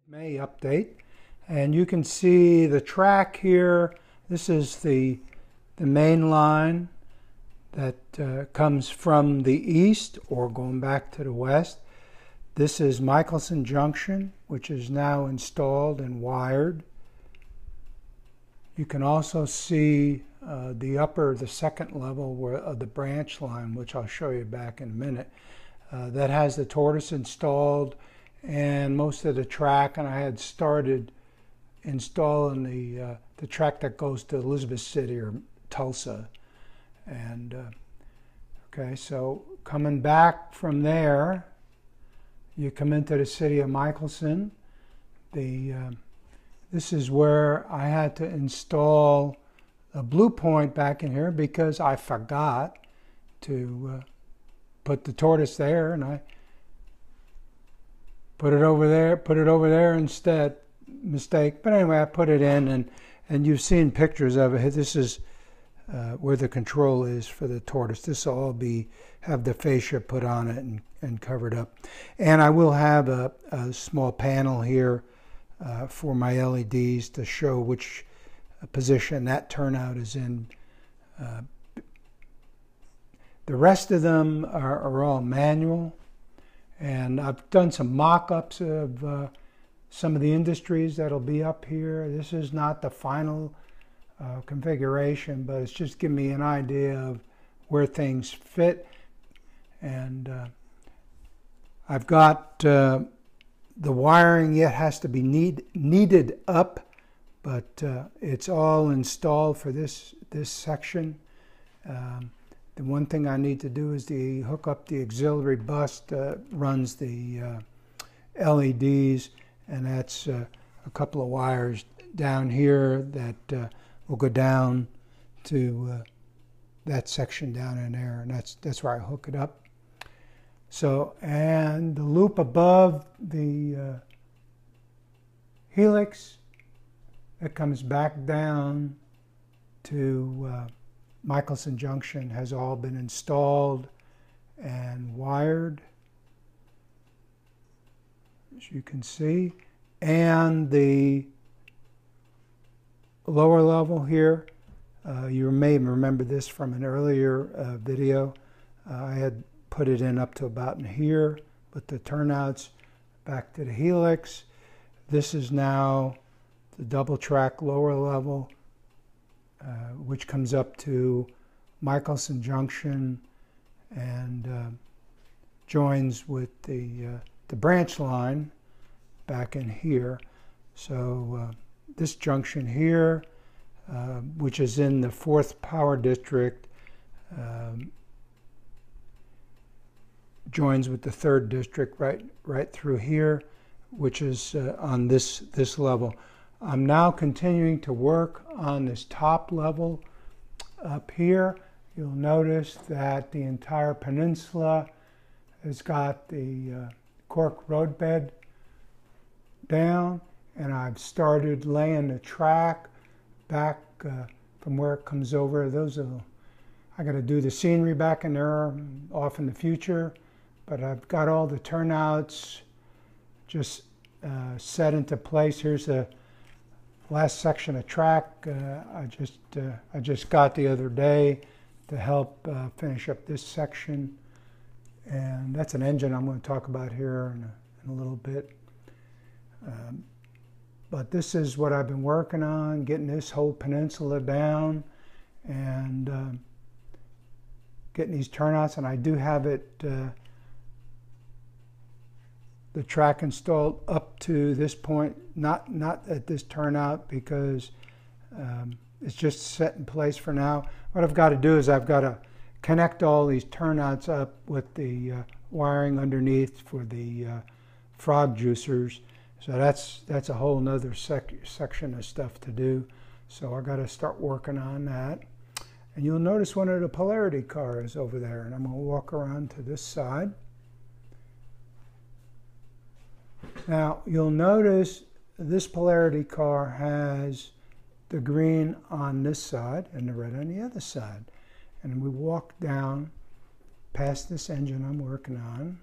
May update, and you can see the track here. This is the main line that comes from the east or going back to the west. This is Michaelson Junction, which is now installed and wired. You can also see the second level of the branch line, which I'll show you back in a minute. That has the tortoise installed and most of the track, and I had started installing the track that goes to Elizabeth City or Tulsa. And okay, so coming back from there, you come into the city of Michaelson. This is where I had to install a blue point back in here because I forgot to put the tortoise there, and I put it over there instead. Mistake. But anyway, I put it in, and you've seen pictures of it. This is where the control is for the tortoise. This will all have the fascia put on it and covered up. And I will have a small panel here for my LEDs to show which position that turnout is in. The rest of them are all manual. And I've done some mock-ups of some of the industries that'll be up here. This is not the final configuration, but it's just giving me an idea of where things fit. And I've got the wiring yet has to be kneaded up, but it's all installed for this section. The one thing I need to do is hook up the auxiliary bus that runs the LEDs, and that's a couple of wires down here that will go down to that section down in there, and that's where I hook it up. So, and the loop above the helix that comes back down to Michaelson Junction has all been installed and wired, as you can see. And the lower level here, you may remember this from an earlier video. I had put it in up to about in here, but the turnouts back to the helix. This is now the double track lower level, which comes up to Michaelson Junction and joins with the branch line back in here. So this junction here, which is in the 4th Power District, joins with the 3rd District right through here, which is on this level. I'm now continuing to work on this top level up here. You'll notice that the entire peninsula has got the cork roadbed down, and I've started laying the track back from where it comes over. I got to do the scenery back in there off in the future, but I've got all the turnouts just set into place. Here's the last section of track I just got the other day to help finish up this section, and that's an engine I'm going to talk about here in a little bit. But this is what I've been working on, getting this whole peninsula down and getting these turnouts, and I do have it the track installed up to this point, not at this turnout because it's just set in place for now. What I've got to do is I've got to connect all these turnouts up with the wiring underneath for the frog juicers. So that's a whole nother section of stuff to do. So I got to start working on that. And you'll notice one of the polarity cars over there, and I'm going to walk around to this side. Now, you'll notice this polarity car has the green on this side and the red on the other side. And we walk down past this engine I'm working on.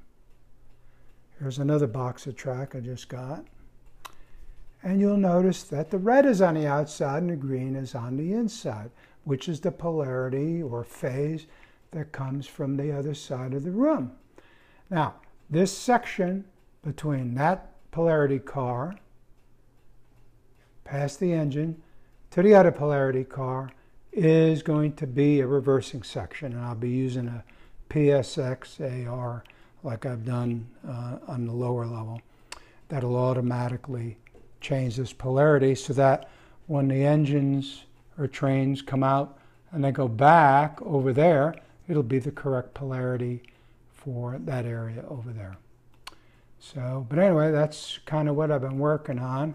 Here's another box of track I just got. And you'll notice that the red is on the outside and the green is on the inside, which is the polarity or phase that comes from the other side of the room. Now, this section between that polarity car, past the engine, to the other polarity car, is going to be a reversing section. And I'll be using a PSX AR like I've done on the lower level. That'll automatically change this polarity so that when the engines or trains come out and they go back over there, it'll be the correct polarity for that area over there. So, but anyway, that's kind of what I've been working on.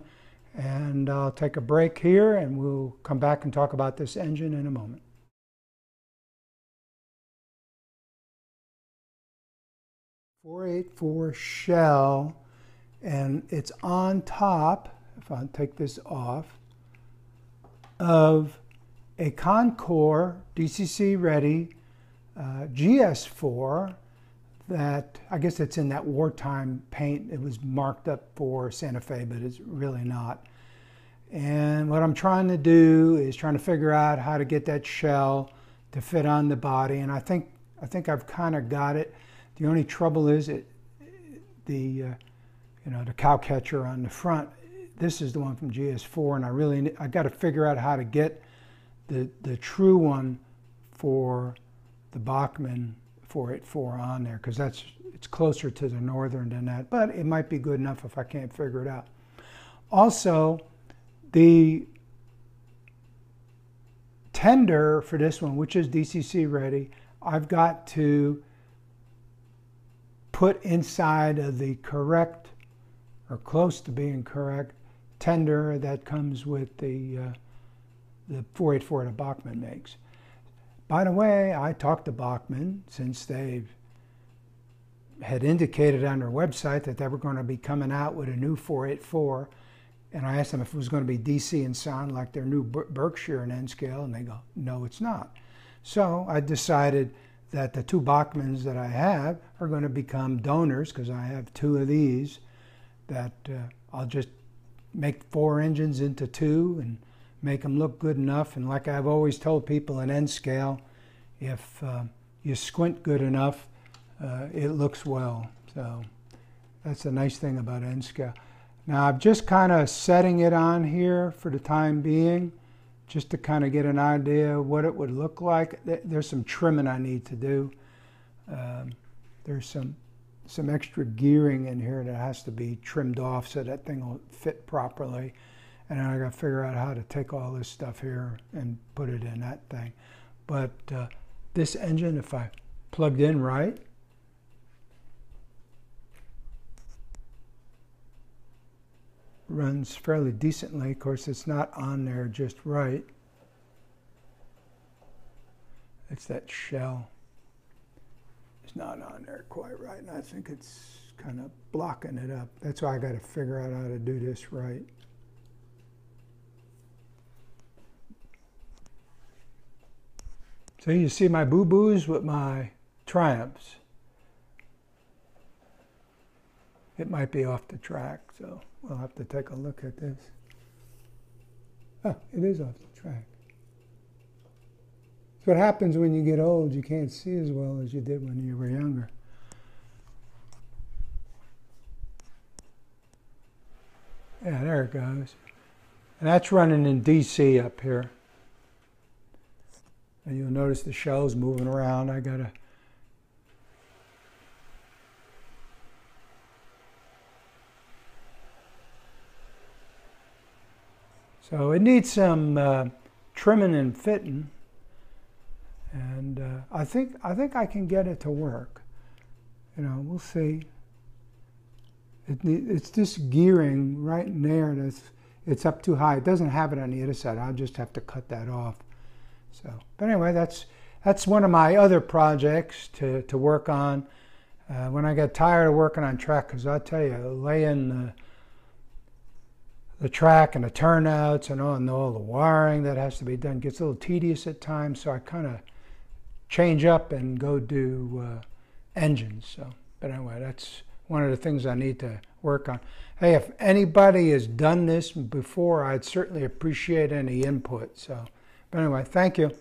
And I'll take a break here and we'll come back and talk about this engine in a moment. .484 shell, and it's on top, if I take this off, of a Con-Cor DCC ready GS4 that, I guess it's in that wartime paint. It was marked up for Santa Fe, but it's really not. And what I'm trying to do is trying to figure out how to get that shell to fit on the body, and I think I've kind of got it. The only trouble is the cow catcher on the front. This is the one from GS4, and I got to figure out how to get the true one for the Bachmann 484 on there, because it's closer to the northern than that. But it might be good enough if I can't figure it out. Also, the tender for this one, which is DCC ready, I've got to put inside of the correct, or close to being correct, tender that comes with the 484 that Bachmann makes. By the way, I talked to Bachmann, since they had indicated on their website that they were going to be coming out with a new 484, and I asked them if it was going to be DC and sound like their new Berkshire and N-scale, and they go, no, it's not. So I decided that the two Bachmanns that I have are going to become donors, because I have two of these that I'll just make 4 engines into 2 and make them look good enough. And like I've always told people in N-scale, if you squint good enough, it looks well. So that's the nice thing about N-scale. Now I'm just kind of setting it on here for the time being, just to kind of get an idea of what it would look like. There's some trimming I need to do. There's some extra gearing in here that has to be trimmed off so that thing will fit properly. And then I got to figure out how to take all this stuff here and put it in that thing. But this engine, if I plugged in right, runs fairly decently. Of course, it's not on there just right. It's that shell. It's not on there quite right, and I think it's kind of blocking it up. That's why I got to figure out how to do this right. So you see my boo-boos with my Triumphs. It might be off the track, so we'll have to take a look at this. Oh, it is off the track. It's what happens when you get old. You can't see as well as you did when you were younger. Yeah, there it goes. And that's running in DC up here. And you'll notice the shell's moving around. I gotta So it needs some trimming and fitting, and I think I can get it to work. You know, we'll see. It's this gearing right in there it's up too high. It doesn't have it on the other side. I'll just have to cut that off. So, but anyway, that's one of my other projects to work on. When I get tired of working on track, because I'll tell you, laying the track and the turnouts and all the wiring that has to be done gets a little tedious at times, so I kind of change up and go do engines. So, but anyway, that's one of the things I need to work on. Hey, if anybody has done this before, I'd certainly appreciate any input. So, but anyway, thank you.